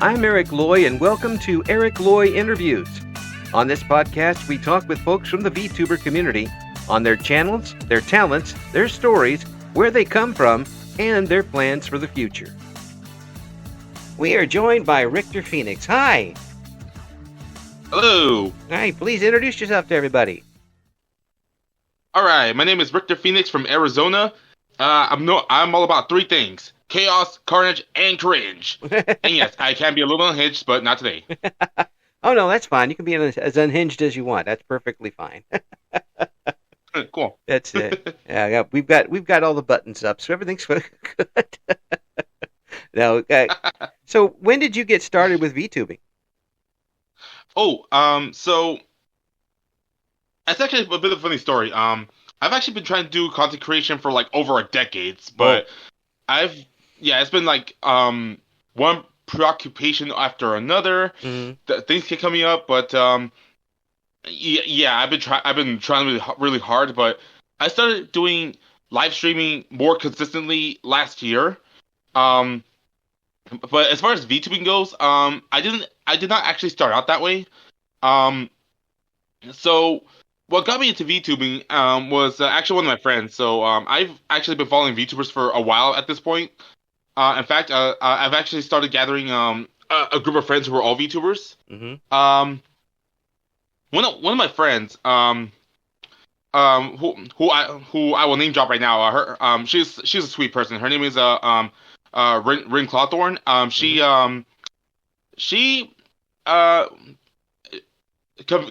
I'm Eric Loy, and welcome to Loy Interviews. On this podcast, we talk with folks from the VTuber community on their channels, their talents, their stories, where they come from, and their plans for the future. We are joined by RictorPHX. Hi. Hello. Hi, please introduce yourself to everybody. All right, my name is RictorPHX from Arizona. I'm all about three things: chaos, carnage, and cringe. And yes, I can be a little unhinged, but not today. Oh no, that's fine. You can be as unhinged as you want. That's perfectly fine. Cool. That's it. Yeah, we've got all the buttons up, so everything's good. Now, so when did you get started with VTubing? So that's actually a bit of a funny story. I've actually been trying to do content creation for like over a decade, but it's been like one preoccupation after another. Mm-hmm. Things keep coming up, but I've been trying really hard, but I started doing live streaming more consistently last year. But as far as VTubing goes, I did not actually start out that way. So what got me into VTubing was actually one of my friends. So I've actually been following VTubers for a while at this point. In fact, I've actually started gathering a group of friends who are all VTubers. Mm-hmm. One of my friends, who I will name drop right now. She's a sweet person. Her name is Rin Clawthorn. She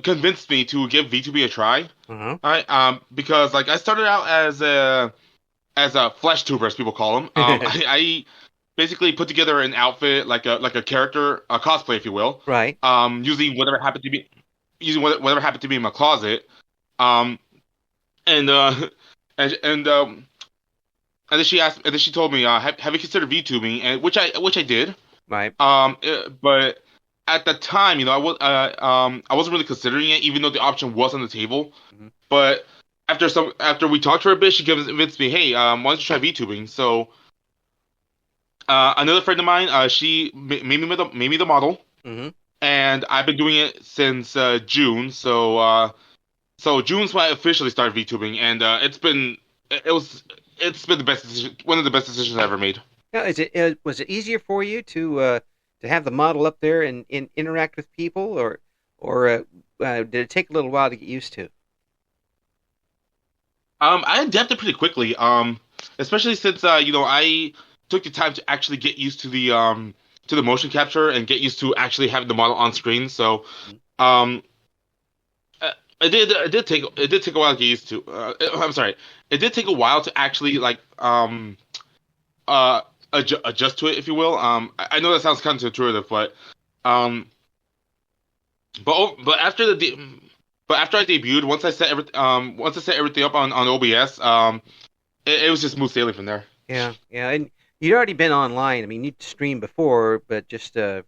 convinced me to give VTubing a try. Uh-huh. Because like I started out as a flesh tuber, as people call them. I basically put together an outfit like a character, a cosplay, if you will. Right. Using whatever happened to be in my closet. And then she told me, have you considered VTubing? And which I did. Right. But at the time, I wasn't really considering it, even though the option was on the table. Mm-hmm. But after we talked for a bit, she convinced me, hey, why don't you try VTubing? So another friend of mine, she made me the model. Mm-hmm. And I've been doing it since June. So June's when I officially started VTubing, and it's been the best decision, one of the best decisions I ever made. Now, was it easier for you to have the model up there and interact with people, or did it take a little while to get used to? I adapted pretty quickly. Especially since I took the time to actually get used to the motion capture and get used to actually having the model on screen. So, it did take a while to get used to. I'm sorry, it did take a while to actually adjust to it, if you will. I know that sounds counterintuitive, but after I debuted, once I set everything up on OBS, it was just smooth sailing from there. Yeah, and you'd already been online. I mean, you'd streamed before, but just not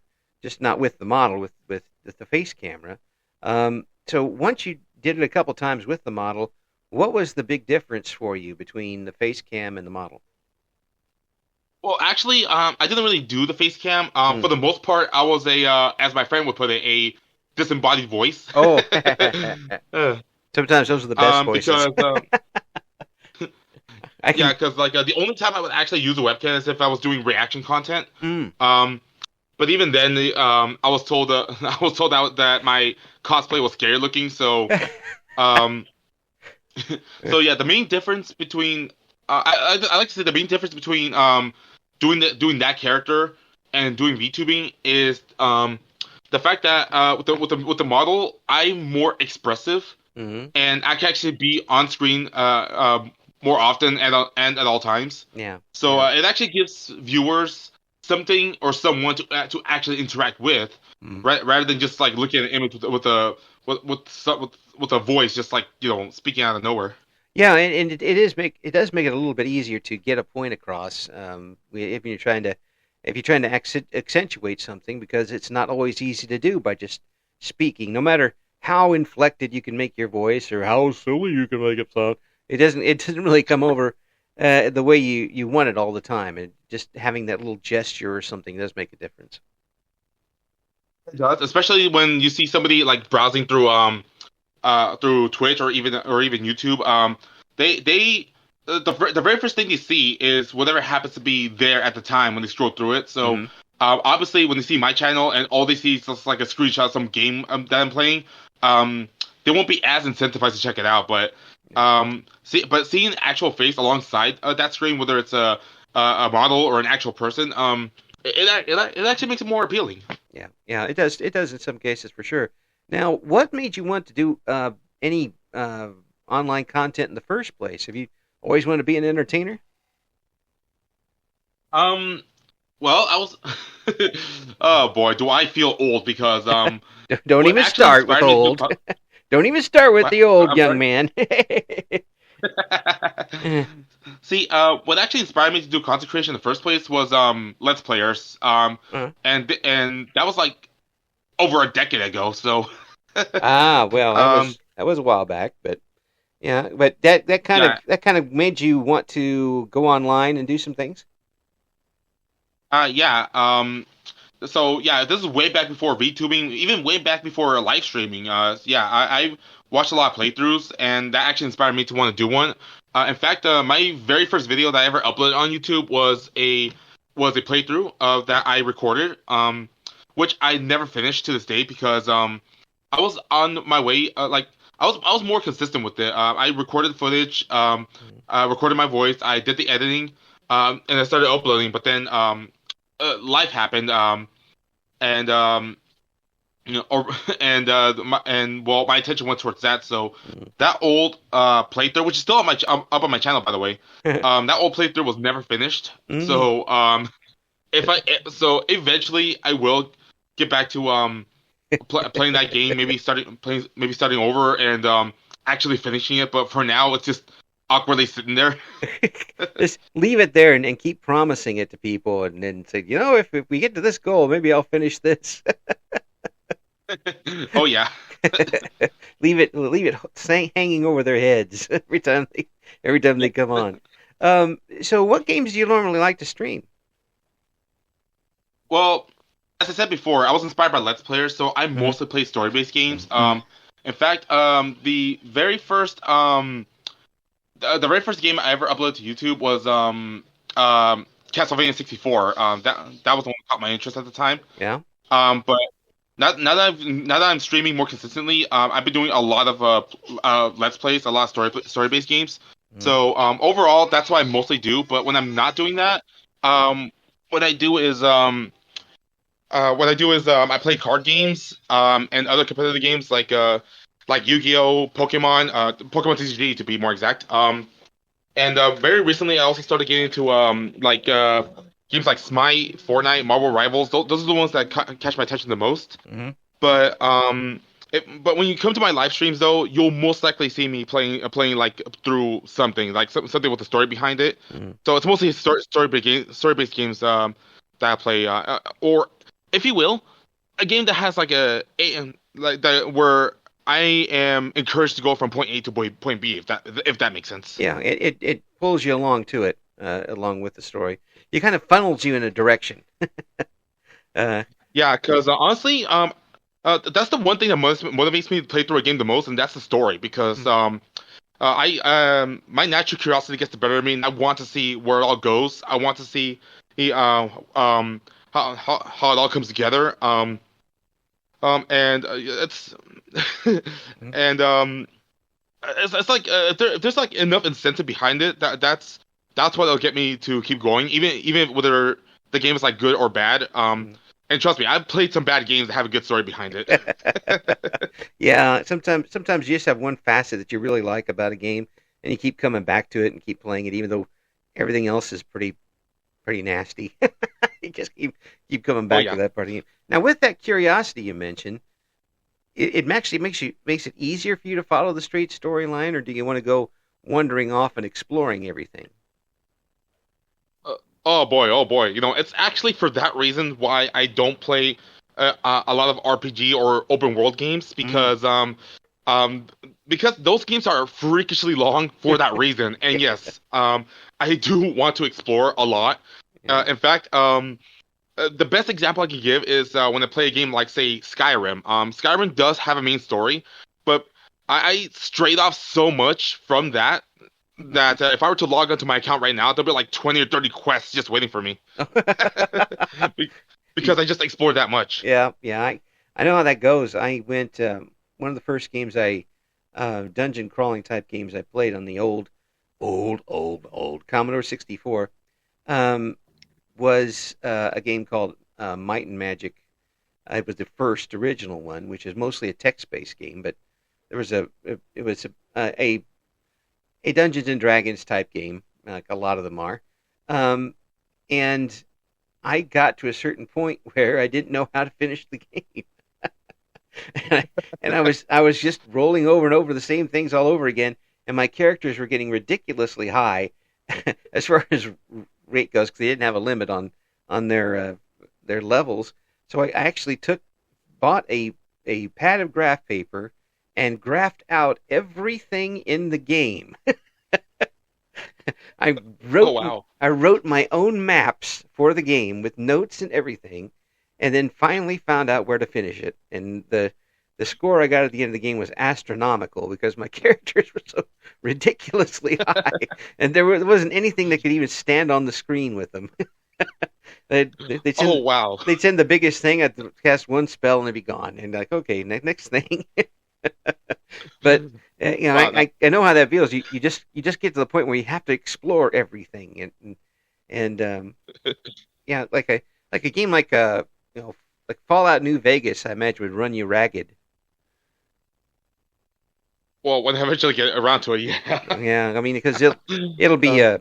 with the model, with the face camera. So once you did it a couple times with the model, what was the big difference for you between the face cam and the model? Well, actually, I didn't really do the face cam. For the most part, I was as my friend would put it, a disembodied voice. Oh, sometimes those are the best voices. Because the only time I would actually use a webcam is if I was doing reaction content. But even then, I was told that my cosplay was scary looking. So, the main difference between I like to say the main difference between doing that character and doing VTubing is the fact that with the model, I'm more expressive, and I can actually be on screen more often and at all times. Yeah. So it actually gives viewers something or someone to actually interact with, rather than just like looking at an image with a voice just like speaking out of nowhere. Yeah, and it does make it a little bit easier to get a point across if you're trying to accentuate something, because it's not always easy to do by just speaking. No matter how inflected you can make your voice or how silly you can make it sound, it doesn't really come over the way you want it all the time. And just having that little gesture or something does make a difference. It does, especially when you see somebody like browsing through Twitch or even YouTube. The very first thing they see is whatever happens to be there at the time when they scroll through it. So Mm-hmm. obviously when they see my channel and all they see is just like a screenshot of some game that I'm playing, um, they won't be as incentivized to check it out. But seeing an actual face alongside that screen, whether it's a model or an actual person, it actually makes it more appealing. Yeah, yeah, it does. It does in some cases for sure. Now, what made you want to do any online content in the first place? Have you always wanted to be an entertainer? Um, well, I was. Oh boy, do I feel old because Don't what even actually start with inspired me to do. old. Don't even start with What? the old I'm young sorry. man. See, what actually inspired me to do content creation in the first place was Let's Players. Uh, And that was like over a decade ago. So, well, um, that was a while back, but yeah, but yeah, that kind of made you want to go online and do some things. yeah. So yeah, this is way back before VTubing, even way back before live streaming. Yeah, I watched a lot of playthroughs, and that actually inspired me to want to do one. In fact, my very first video that I ever uploaded on YouTube was a playthrough of that I recorded, which I never finished to this day because I was on my way. I was more consistent with it. I recorded footage, I recorded my voice, I did the editing, and I started uploading. But then life happened. And or my attention went towards that. So that old playthrough, which is still on up on my channel, by the way, that old playthrough was never finished. Mm. So if I so eventually I will get back to playing that game, maybe starting over and actually finishing it. But for now, it's just awkwardly sitting there. Just leave it there and keep promising it to people, and then say, if we get to this goal, maybe I'll finish this. Oh yeah. Leave it hanging over their heads every time they come on. So, what games do you normally like to stream? Well, as I said before, I was inspired by Let's Players, so I Mhm. mostly play story-based games. In fact, the very first game I ever uploaded to YouTube was Castlevania 64. That was the one that caught my interest at the time. Yeah. But now that I'm streaming more consistently, I've been doing a lot of Let's Plays, a lot of story-based games. Mm. So overall, that's what I mostly do. But when I'm not doing that, um, what I do is I play card games and other competitive games like Yu-Gi-Oh, Pokemon TCG to be more exact. And very recently I also started getting into games like Smite, Fortnite, Marvel Rivals. Those are the ones that catch my attention the most. Hmm. But but when you come to my live streams though, you'll most likely see me playing like through something like something with a story behind it. Hmm. So it's mostly story-based games that I play, or if you will, a game that has like that where I am encouraged to go from point A to point B, if that makes sense. Yeah, it pulls you along to it, along with the story. It kind of funnels you in a direction. Uh, Yeah, because honestly, that's the one thing that motivates me to play through a game the most, and that's the story. Because I my natural curiosity gets the better of me, and I want to see where it all goes. I want to see the how it all comes together. And it's and it's like if there's like enough incentive behind it, that's what'll get me to keep going, even whether the game is like good or bad. And trust me, I've played some bad games that have a good story behind it. yeah, sometimes you just have one facet that you really like about a game, and you keep coming back to it and keep playing it, even though everything else is pretty nasty. You just keep coming Oh back to yeah. that part of the game. Now, with that curiosity you mentioned, it actually makes it easier for you to follow the straight storyline, or do you want to go wandering off and exploring everything? Oh boy. It's actually for that reason why I don't play a lot of RPG or open world games Mm. um, because those games are freakishly long for that reason. And yes, I do want to explore a lot. Yeah. In fact, the best example I can give is when I play a game like, say, Skyrim. Skyrim does have a main story, but I strayed off so much from that if I were to log onto my account right now, there'll be like 20 or 30 quests just waiting for me because I just explored that much. Yeah, yeah, I know how that goes. I went one of the first games dungeon crawling type games I played on the old Commodore 64 um, was a game called Might and Magic. It was the first original one, which is mostly a text-based game, but there was it was a Dungeons and Dragons type game, like a lot of them are. And I got to a certain point where I didn't know how to finish the game. and I was just rolling over and over the same things all over again, and my characters were getting ridiculously high as far as rate goes because they didn't have a limit on their levels. So I actually bought a pad of graph paper and graphed out everything in the game. I wrote Oh wow. I wrote my own maps for the game with notes and everything, and then finally found out where to finish it. And the score I got at the end of the game was astronomical because my characters were so ridiculously high, and there wasn't anything that could even stand on the screen with them. They'd Oh send wow. they'd send the biggest thing. I'd cast one spell and they'd be gone. And like, okay, next thing. But Wow. I know how that feels. You just get to the point where you have to explore everything, and yeah, like a game like Fallout New Vegas, I imagine would run you ragged. Well, when I eventually get around to it, yeah. Yeah, I mean because it'll be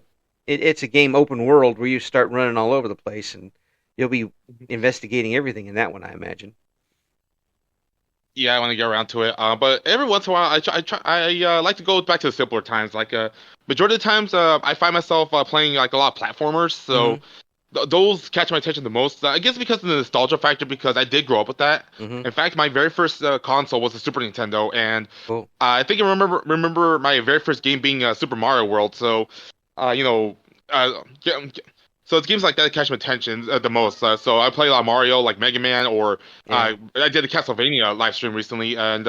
it's a game open world where you start running all over the place, and you'll be investigating everything in that one, I imagine. Yeah, I want to get around to it. But every once in a while, I like to go back to the simpler times. Like, majority of the times, I find myself playing like a lot of platformers. So Hmm. those catch my attention the most. I guess because of the nostalgia factor, because I did grow up with that. Hmm. In fact, my very first console was the Super Nintendo, and Cool. I think I remember my very first game being Super Mario World. So, you know, so it's games like that catch my attention the most. So I play a lot of Mario, like Mega Man, or Yeah. I did a Castlevania live stream recently, and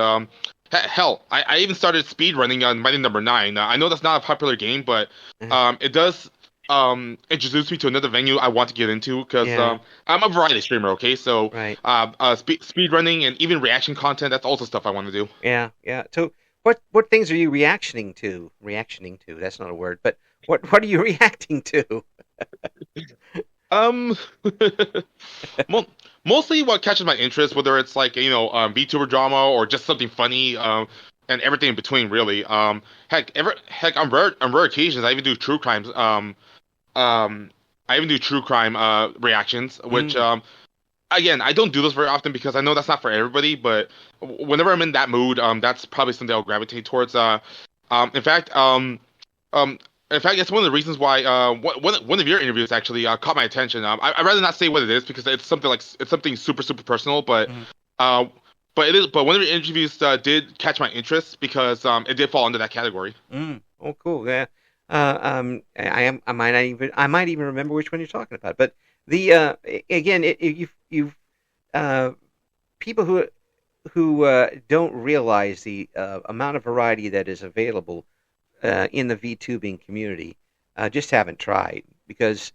hell, I even started speed running on Mighty Number Nine. I know that's not a popular game, but Uh, it does introduce me to another venue I want to get into because yeah. I'm a variety streamer. Okay, so Right. speed running and even reaction content, that's also stuff I want to do. Yeah. Yeah. So what things are you reactioning to? Reactioning to? That's not a word, but what are you reacting to? Um, mo mostly what catches my interest, whether it's like VTuber drama or just something funny, and everything in between, really. Heck, on rare occasions, I even do true crimes. Um, I even do true crime reactions, which Mm. again, I don't do those very often because I know that's not for everybody. But whenever I'm in that mood, that's probably something I'll gravitate towards. In fact, um, in fact, it's one of the reasons why one of your interviews actually caught my attention. I'd rather not say what it is because it's something super super personal, Mm. uh, but one of your interviews did catch my interest because it did fall under that category. Mm. Oh, cool. Yeah. I might even remember which one you're talking about. But the again, you've uh, people who don't realize the amount of variety that is available in the VTubing community just haven't tried because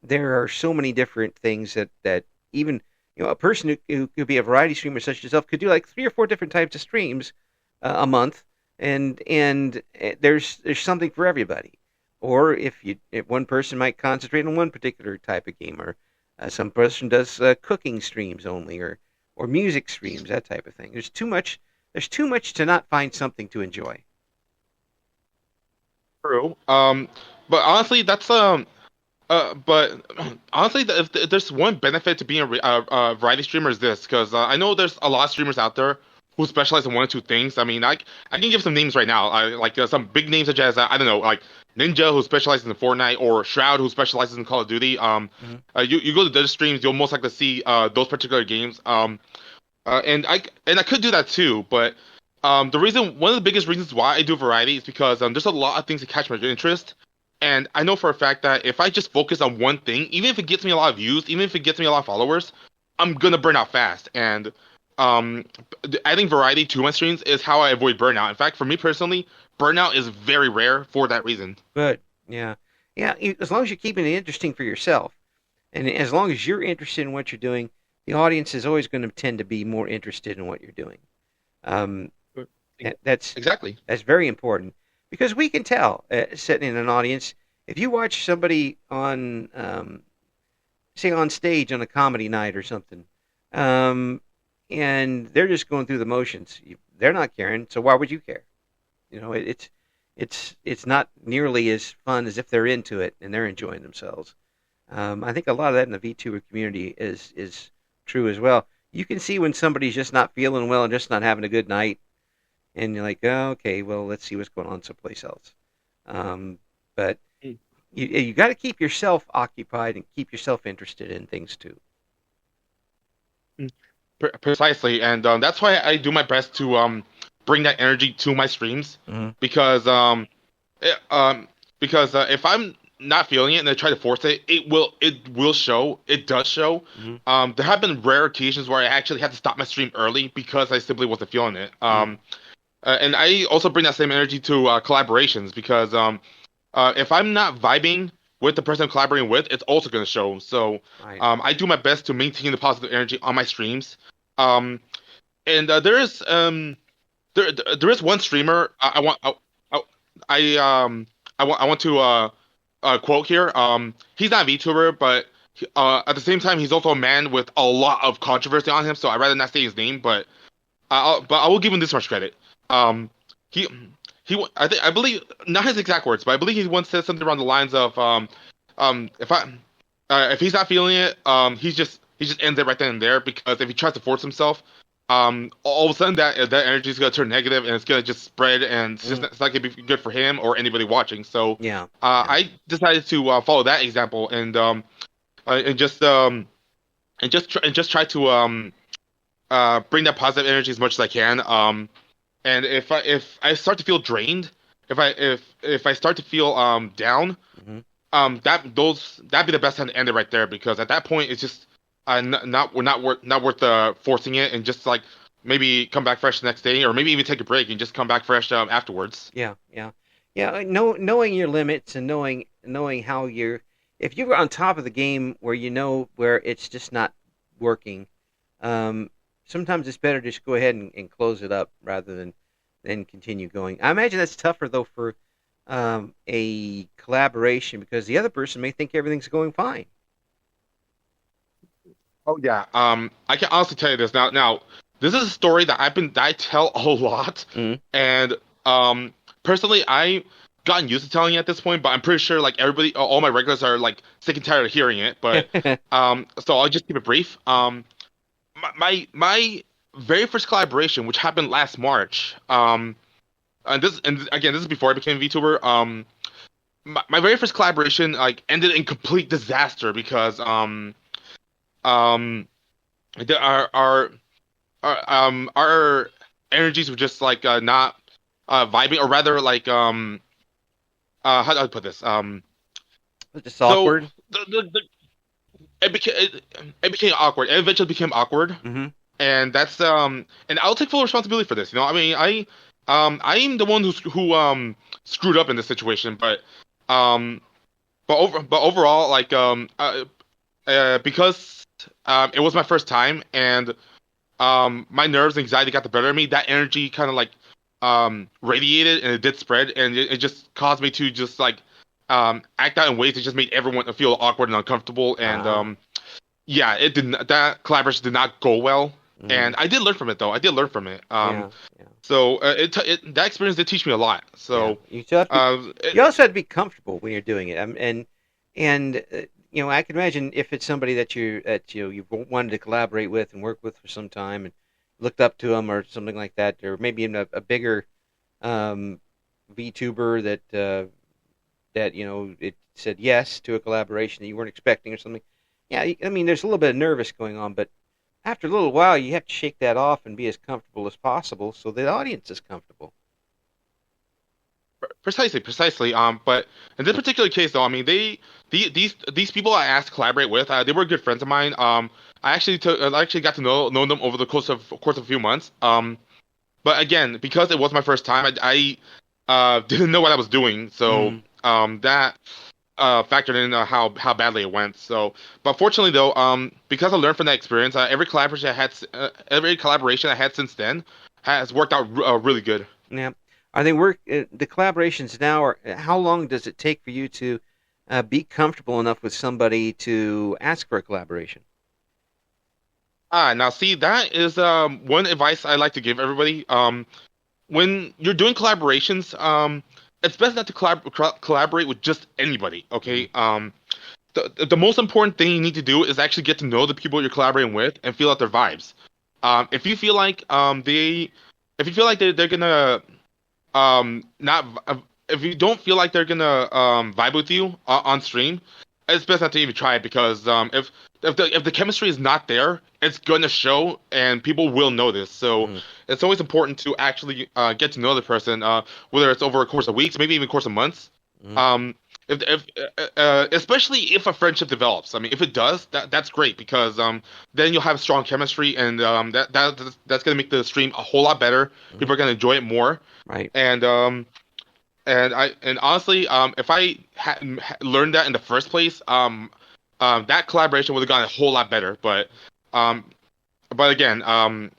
there are so many different things that even a person who could be a variety streamer such as yourself could do like 3 or 4 different types of streams a month, and there's something for everybody. Or if one person might concentrate on one particular type of game, or some person does cooking streams only, or music streams, that type of thing. There's too much. There's too much to not find something to enjoy. True. But honestly, but honestly, if there's one benefit to being a variety streamer is this, because I know there's a lot of streamers out there who specialize in one or two things. I mean, I can give some names right now, like some big names such as I don't know, like Ninja who specializes in Fortnite, or Shroud who specializes in Call of Duty. Mhm. You go to their streams, you'll most likely see those particular games. And I could do that too, but one of the biggest reasons why I do variety is because there's a lot of things that catch my interest. And I know for a fact that if I just focus on one thing, even if it gets me a lot of views, even if it gets me a lot of followers, I'm gonna burn out fast. And um, adding variety to my streams is how I avoid burnout. In fact, for me personally, burnout is very rare for that reason. Good. Yeah. Yeah. As long as you're keeping it interesting for yourself, and as long as you're interested in what you're doing, the audience is always going to tend to be more interested in what you're doing. Um, that's Exactly. that's very important because we can tell sitting in an audience if you watch somebody on say on stage on a comedy night or something, um, and they're just going through the motions. They're not caring, so why would you care? You know, it's not nearly as fun as if they're into it and they're enjoying themselves. I think a lot of that in the VTuber community is true as well. You can see when somebody's just not feeling well and just not having a good night, and you're like, oh, okay, well, let's see what's going on someplace else. But you got to keep yourself occupied and keep yourself interested in things too. Precisely, and that's why I do my best to bring that energy to my streams Mm-hmm. because it, if I'm not feeling it and I try to force it, it will show. It does show. Mm-hmm. There have been rare occasions where I actually had to stop my stream early because I simply wasn't feeling it. And I also bring that same energy to collaborations because if I'm not vibing with the person I'm collaborating with, it's also going to show. So Right. I do my best to maintain the positive energy on my streams. Um, and there is one streamer I want to quote here. He's not a VTuber, but at the same time, he's also a man with a lot of controversy on him. So I'd rather not say his name, but I will give him this much credit. Um, he I believe not his exact words, but I believe he once said something around the lines of if he's not feeling it, he just ends it right then and there because if he tries to force himself, all of a sudden that energy is gonna turn negative and it's gonna just spread and it's not gonna be good for him or anybody watching. So Yeah. I decided to follow that example and just try to bring that positive energy as much as I can. And if I start to feel drained, if I start to feel down, Mm-hmm. that'd be the best time to end it right there because at that point it's just not worth forcing it and just like maybe come back fresh the next day or maybe even take a break and just come back fresh afterwards. Yeah. Yeah. Yeah. Knowing your limits and knowing how if you're on top of the game where you know where it's just not working, um, sometimes it's better to just go ahead and close it up rather than continue going. I imagine that's tougher though for a collaboration because the other person may think everything's going fine. Oh yeah. I can honestly tell you this now. Now, this is a story that I tell a lot, Mm-hmm. and personally, I gotten used to telling it at this point. But I'm pretty sure like everybody, all my regulars are like sick and tired of hearing it. But so I'll just keep it brief. My very first collaboration, which happened last March, and again, this is before I became a VTuber. My very first collaboration like ended in complete disaster because um the, our energies were just like not vibing, or rather like how do I put this Just so awkward. it became awkward. It eventually became awkward, Mm-hmm. and that's and I'll take full responsibility for this. You know, I mean, I'm the one who screwed up in this situation, um but overall like because it was my first time and my nerves and anxiety got the better of me. That energy kind of like radiated and it did spread, and it just caused me to just like act out in ways that just made everyone feel awkward and uncomfortable. And yeah, it didn't. That collaboration did not go well, and I did learn from it though. I did learn from it. Yeah. Yeah. So that experience did teach me a lot. So Yeah. You still have to you also have to be comfortable when you're doing it. And you know, I can imagine if it's somebody you've wanted to collaborate with and work with for some time and looked up to them or something like that, or maybe even a bigger VTuber that you know it said yes to a collaboration that you weren't expecting or something. Yeah, I mean, there's a little bit of nervous going on, but after a little while, you have to shake that off and be as comfortable as possible so the audience is comfortable. Precisely. But in this particular case, though, I mean, these people I asked to collaborate with, they were good friends of mine. I actually got to know them over the course of a few months. But again, because it was my first time, I didn't know what I was doing, so that factored in how badly it went. So, but fortunately though, because I learned from that experience, every collaboration I had since then has worked out really good. Yeah. I think the collaborations now are. How long does it take for you to be comfortable enough with somebody to ask for a collaboration? Now see, that is one advice I like to give everybody. When you're doing collaborations, it's best not to collaborate with just anybody. Okay. The most important thing you need to do is actually get to know the people you're collaborating with and feel out their vibes. If you feel like they're gonna not if you don't feel like they're gonna vibe with you on stream, it's best not to even try it because if the chemistry is not there, it's gonna show and people will notice. So it's always important to actually get to know the person, whether it's over a course of weeks, maybe even a course of months. If especially if a friendship develops. I mean, if it does, that's great because then you'll have strong chemistry and that's gonna make the stream a whole lot better. People are gonna enjoy it more. Right. And honestly, if I hadn't learned that in the first place, that collaboration would have gone a whole lot better. But again,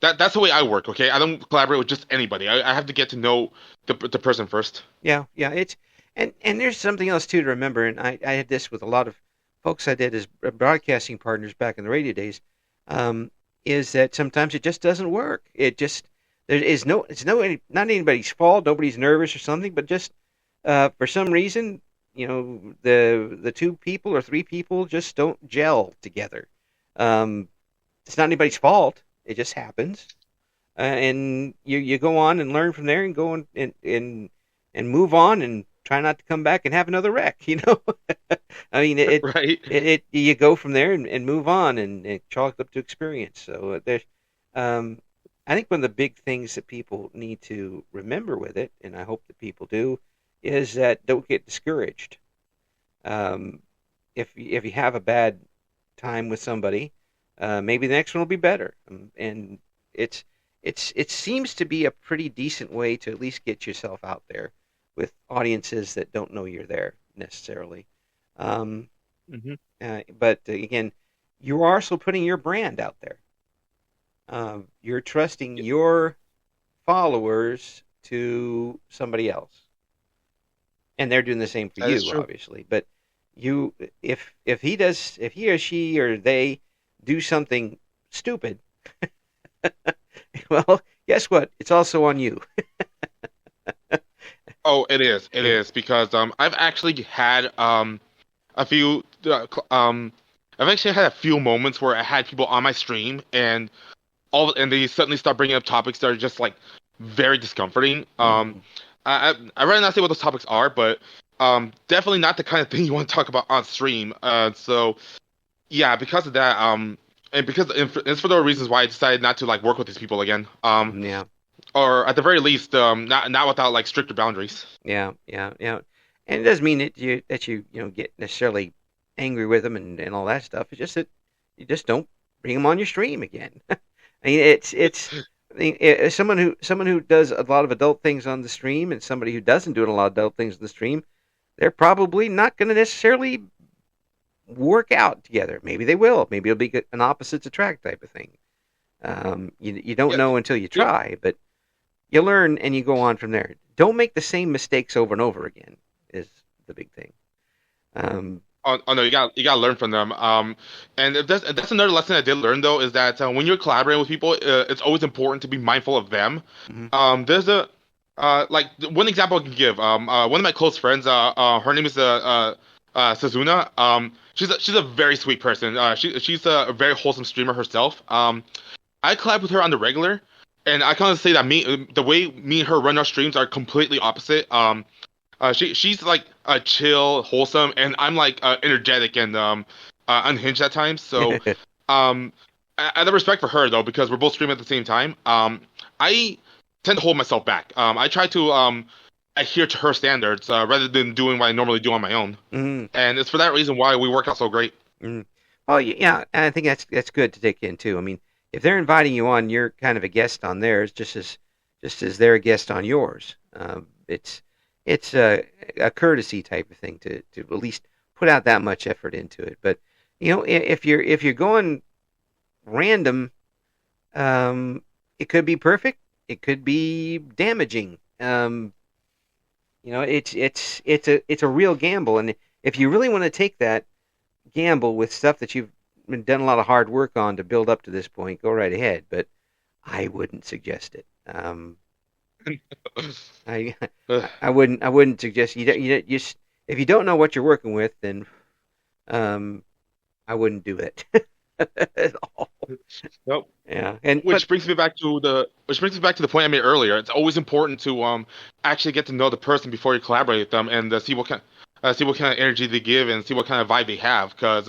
that's the way I work. Okay, I don't collaborate with just anybody. I have to get to know the person first. Yeah. It's and there's something else too to remember. And I had this with a lot of folks I did as broadcasting partners back in the radio days. Is that sometimes it just doesn't work. It's not anybody's fault. Nobody's nervous or something, but just for some reason, the two people or three people just don't gel together. It's not anybody's fault. It just happens, and you go on and learn from there, and go and move on, and try not to come back and have another wreck. I mean, Right. You go from there and move on and chalk it up to experience. So there's. I think one of the big things that people need to remember with it, and I hope that people do, is that don't get discouraged. If you have a bad time with somebody, maybe the next one will be better. And it seems to be a pretty decent way to at least get yourself out there with audiences that don't know you're there necessarily. But again, you are also putting your brand out there. You're trusting your followers to somebody else, and they're doing the same for you, obviously. But if he or she or they do something stupid, well, guess what? It's also on you. Oh, it is because I've actually had a few moments where I had people on my stream and they suddenly start bringing up topics that are just like very discomforting. I'd rather not say what those topics are, but definitely not the kind of thing you want to talk about on stream. So yeah, because of that, and because it's for the reasons why I decided not to like work with these people again. Yeah. Or at the very least, not without like stricter boundaries. Yeah. And it doesn't mean that you get necessarily angry with them and all that stuff. It's just that you just don't bring them on your stream again. I mean, someone who does a lot of adult things on the stream and somebody who doesn't do a lot of adult things on the stream, they're probably not going to necessarily work out together. Maybe they will. Maybe it'll be an opposites attract type of thing. You don't know until you try, but you learn and you go on from there. Don't make the same mistakes over and over again is the big thing. Oh no, you got to learn from them. And that's another lesson I did learn though is that when you're collaborating with people, it's always important to be mindful of them. There's a like one example I can give. One of my close friends, her name is Sazuna. She's a very sweet person. She's a very wholesome streamer herself. I collab with her on the regular, and I kind of say that the way me and her run our streams are completely opposite. She's like chill, wholesome, and I'm like energetic and unhinged at times. So, I have respect for her though because we're both streaming at the same time. I tend to hold myself back. I try to adhere to her standards rather than doing what I normally do on my own. Mm, And it's for that reason why we work out so great. mm. Oh, yeah, and I think that's good to take in too. I mean, if they're inviting you on, you're kind of a guest on theirs, just as they're a guest on yours. It's a courtesy type of thing to at least put out that much effort into it. But if you're going random, it could be perfect. It could be damaging. It's a real gamble, and if you really want to take that gamble with stuff that you've done a lot of hard work on to build up to this point, go right ahead. But I wouldn't suggest it. I I wouldn't suggest you just if you don't know what you're working with, then I wouldn't do it at all. Nope. Yeah, and Which brings me back to the point I made earlier. It's always important to actually get to know the person before you collaborate with them and see what kind of energy they give and see what kind of vibe they have. Because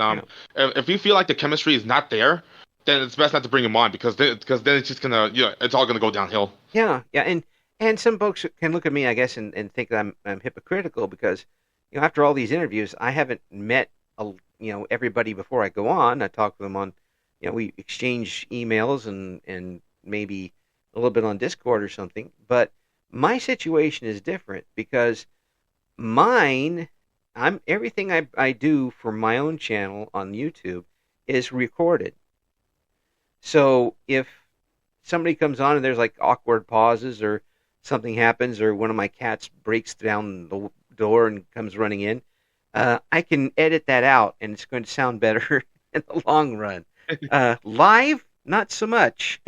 if you feel like the chemistry is not there, then it's best not to bring them on because then it's just gonna it's all gonna go downhill. yeah, and some folks can look at me, I guess, and think that I'm hypocritical because after all these interviews, I haven't met everybody before I go on. I talk to them on we exchange emails and maybe a little bit on Discord or something. But my situation is different because mine, everything I do for my own channel on YouTube is recorded. So if somebody comes on and there's like awkward pauses or something happens or one of my cats breaks down the door and comes running in, I can edit that out and it's going to sound better in the long run. Live, not so much.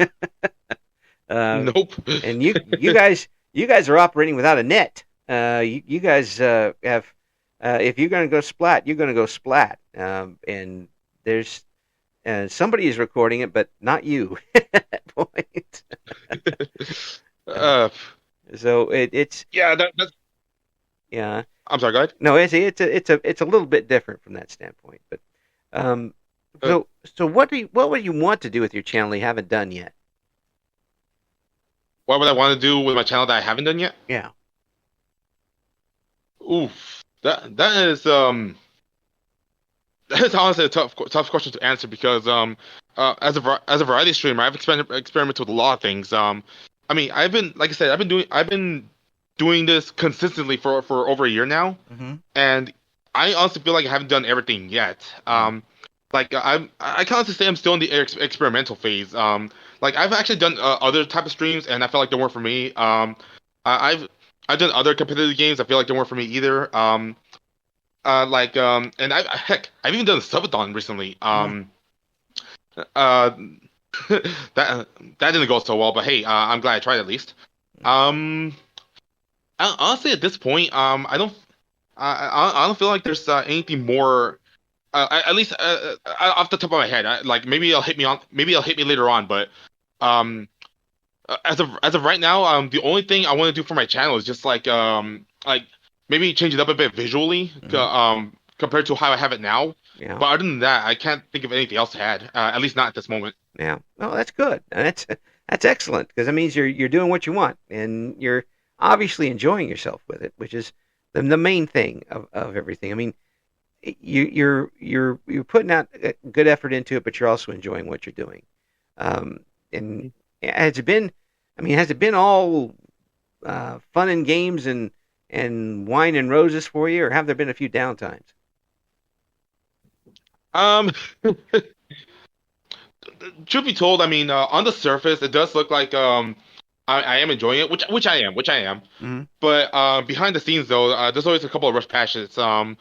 Nope. And you guys are operating without a net. You guys have if you're going to go splat, you're going to go splat. And there's somebody is recording it, but not you at that point. uh, So it's yeah, that's. yeah. I'm sorry, go ahead. No, it's a little bit different from that standpoint. But so what would you want to do with your channel you haven't done yet? What would I want to do with my channel that I haven't done yet? Yeah. Oof, that is that is honestly a tough question to answer because as a variety streamer, I've experimented with a lot of things. I mean, like I said, I've been doing this consistently for over a year now, and I honestly feel like I haven't done everything yet. Like I can honestly say I'm still in the experimental phase. Like I've actually done other type of streams, and I felt like they weren't for me. I've done other competitive games. I feel like they weren't for me either. And I've even done a subathon recently. That didn't go so well, but hey, I'm glad I tried at least. Honestly, at this point, I don't feel like there's anything more. At least off the top of my head, maybe maybe it'll hit me later on, but as of right now, the only thing I want to do for my channel is just like maybe change it up a bit visually, compared to how I have it now. Yeah. But other than that, I can't think of anything else to add. At least not at this moment. Yeah. Oh, that's good. That's excellent because that means you're doing what you want and you're obviously enjoying yourself with it, which is the main thing of everything. I mean, you're putting out a good effort into it, but you're also enjoying what you're doing. And has it been all fun and games and wine and roses for you, or have there been a few downtimes? Truth be told, I mean, on the surface, it does look like I am enjoying it, which I am. Mm-hmm. But behind the scenes, though, there's always a couple of rough patches. For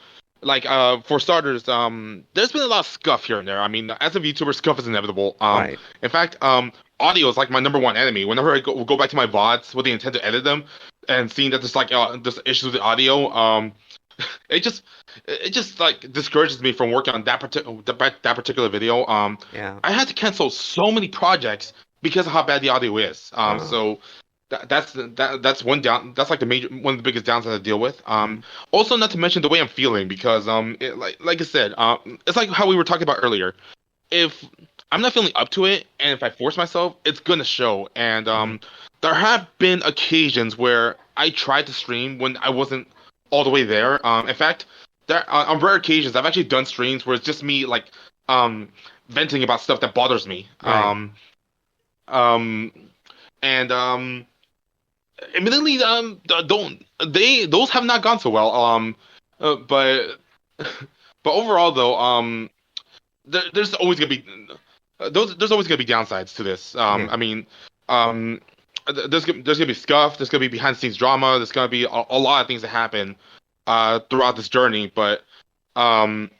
starters, there's been a lot of scuff here and there. I mean, as a YouTuber, scuff is inevitable. Right. In fact, audio is like my number one enemy. Whenever I go back to my VODs with the intent to edit them, and seeing that there's issues with the audio, it just like discourages me from working on that particular video. Yeah. I had to cancel so many projects because of how bad the audio is. So that's one down. That's like one of the biggest downsides I deal with. Also, not to mention the way I'm feeling because like I said, it's like how we were talking about earlier. If I'm not feeling up to it, and if I force myself, it's gonna show. And there have been occasions where I tried to stream when I wasn't all the way there. In fact, there on rare occasions I've actually done streams where it's just me like venting about stuff that bothers me. Right. Um, and admittedly, don't they those have not gone so well. But but overall though, there's always gonna be there's always gonna be downsides to this. Yeah. I mean, um, there's gonna be scuff, there's gonna be behind the scenes drama, there's gonna be a lot of things that happen throughout this journey. Um,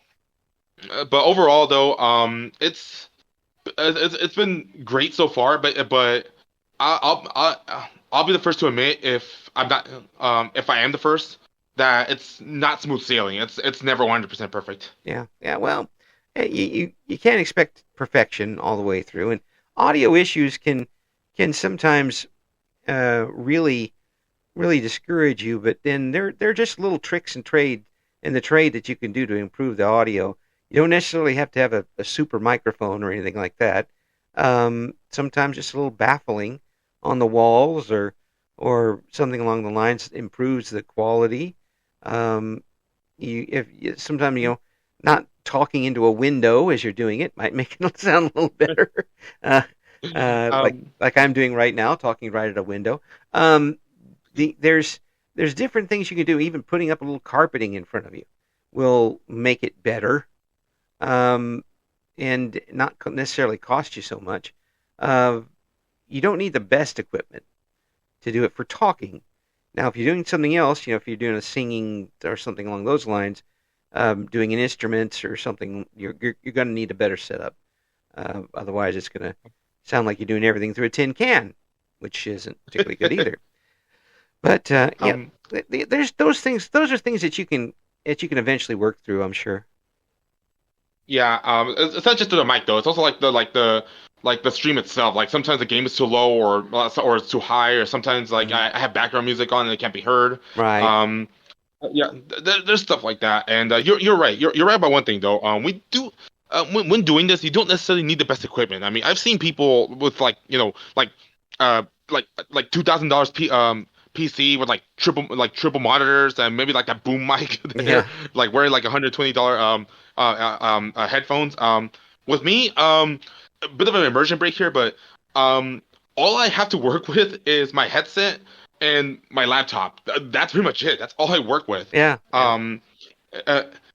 but overall though, it's been great so far. But I'll be the first to admit if I'm not if I am the first that it's not smooth sailing. It's never 100% perfect. Yeah. Yeah. Well, you can't expect perfection all the way through, and audio issues can sometimes really discourage you. But then they're just little tricks and trade in the trade that you can do to improve the audio. You don't necessarily have to have a super microphone or anything like that. Sometimes just a little baffling on the walls or something along the lines improves the quality. Sometimes not talking into a window as you're doing it might make it sound a little better. Uh, like I'm doing right now, talking right at a window. Um, there's different things you can do. Even putting up a little carpeting in front of you will make it better, um, and not necessarily cost you so much. Uh, you don't need the best equipment to do it for talking. Now, if you're doing something else, if you're doing a singing or something along those lines, doing an instrument or something, you're going to need a better setup. Otherwise, it's going to sound like you're doing everything through a tin can, which isn't particularly good either. But there's those things. Those are things that you can eventually work through, I'm sure. Yeah, it's not just to the mic though. It's also like the stream itself. Like sometimes the game is too low or it's too high, or sometimes like I have background music on and it can't be heard. Right. Yeah, there's stuff like that. And you're right. You're right about one thing though. We do when doing this, you don't necessarily need the best equipment. I mean, I've seen people with like $2,000 PC with like triple monitors and maybe like that boom mic. They're like wearing like $120 headphones. With me, a bit of an immersion break here, but all I have to work with is my headset and my laptop. That's pretty much it. That's all I work with. Yeah. Uh,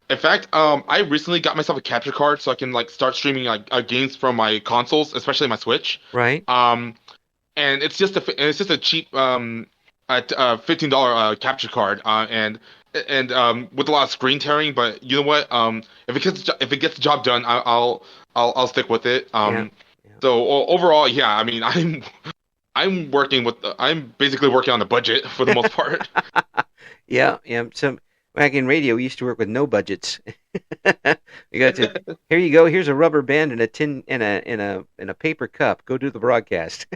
in fact, I recently got myself a capture card so I can like start streaming like games from my consoles, especially my Switch. Right. And it's just a cheap $15 capture card, and with a lot of screen tearing. But you know what? If it gets the job done, I'll stick with it. Yeah. So overall, yeah. I mean, I'm basically working on the budget for the most part. Yeah. Yeah. So back in radio, we used to work with no budgets. You got to here you go. Here's a rubber band and a tin and a paper cup. Go do the broadcast.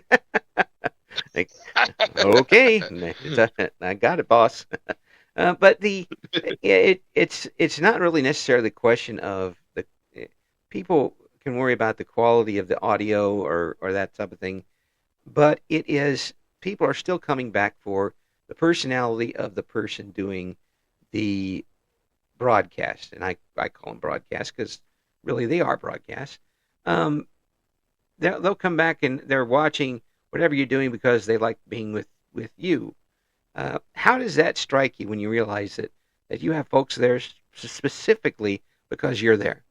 Like, okay, I got it, boss. But it's not really necessarily a question of the people can worry about the quality of the audio or that type of thing, but it is people are still coming back for the personality of the person doing the broadcast, and I call them broadcast because really they are broadcasts. Um, they'll come back and they're watching whatever you're doing because they like being with you. How does that strike you when you realize that you have folks there specifically because you're there?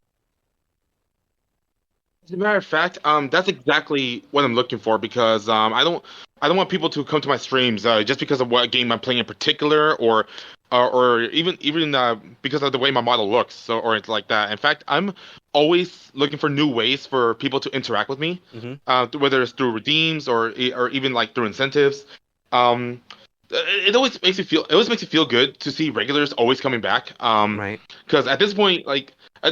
As a matter of fact, that's exactly what I'm looking for because I don't want people to come to my streams just because of what game I'm playing in particular, or even because of the way my model looks, so or it's like that. In fact, I'm always looking for new ways for people to interact with me, whether it's through redeems or even like through incentives. It always makes me feel good to see regulars always coming back. Right. Because at this point, like I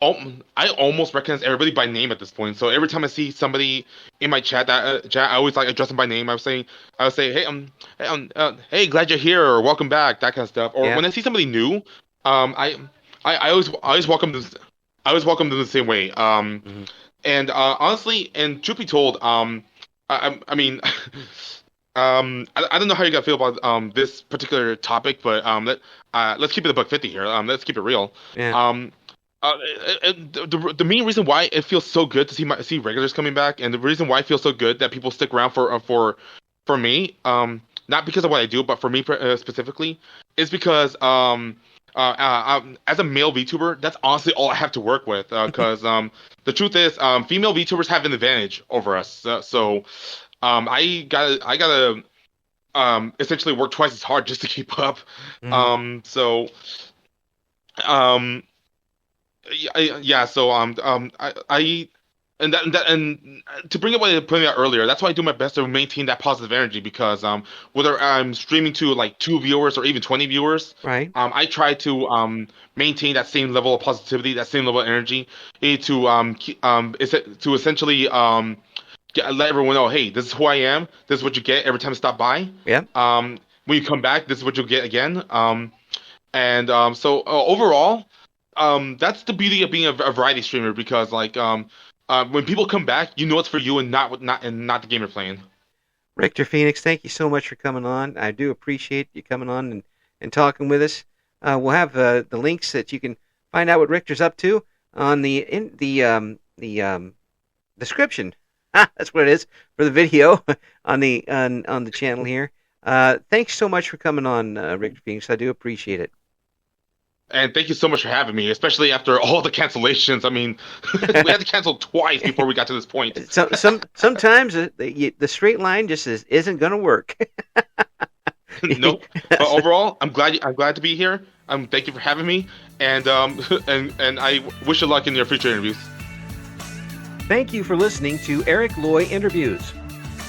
almost recognize everybody by name at this point. So every time I see somebody in my chat I always like address them by name. I would say, hey, glad you're here or welcome back, that kind of stuff. Or when I see somebody new, I always welcome them. I always welcome them the same way. Mm-hmm. And honestly, and truth be told, I mean, I don't know how you gotta feel about this particular topic, but let's keep it a buck 50 here. Let's keep it real. Yeah. Uh, the main reason why it feels so good to see regulars coming back, and the reason why it feels so good that people stick around for me, not because of what I do, but for me specifically, is because as a male VTuber, that's honestly all I have to work with. Because the truth is, female VTubers have an advantage over us. So I gotta essentially work twice as hard just to keep up. Mm-hmm. So um yeah, so I and to bring up what I pointed out earlier, that's why I do my best to maintain that positive energy because whether I'm streaming to like 2 viewers or even 20 viewers, Right. I try to maintain that same level of positivity, that same level of energy, to essentially let everyone know, hey, this is who I am. This is what you get every time I stop by. Yeah. When you come back, this is what you'll get again. So overall, that's the beauty of being a variety streamer because like when people come back, you know it's for you and not the game you're playing. RictorPHX, thank you so much for coming on. I do appreciate you coming on and talking with us. We'll have the links that you can find out what Richter's up to on the description. That's what it is for the video on the channel here. Thanks so much for coming on, RictorPHX. I do appreciate it. And thank you so much for having me, especially after all the cancellations. I mean, we had to cancel twice before we got to this point. Sometimes the straight line just isn't going to work. Nope. But overall, I'm glad to be here. Thank you for having me, and I wish you luck in your future interviews. Thank you for listening to Eric Loy Interviews.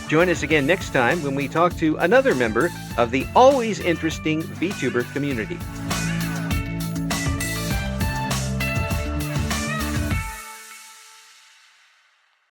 Join us again next time when we talk to another member of the always interesting VTuber community.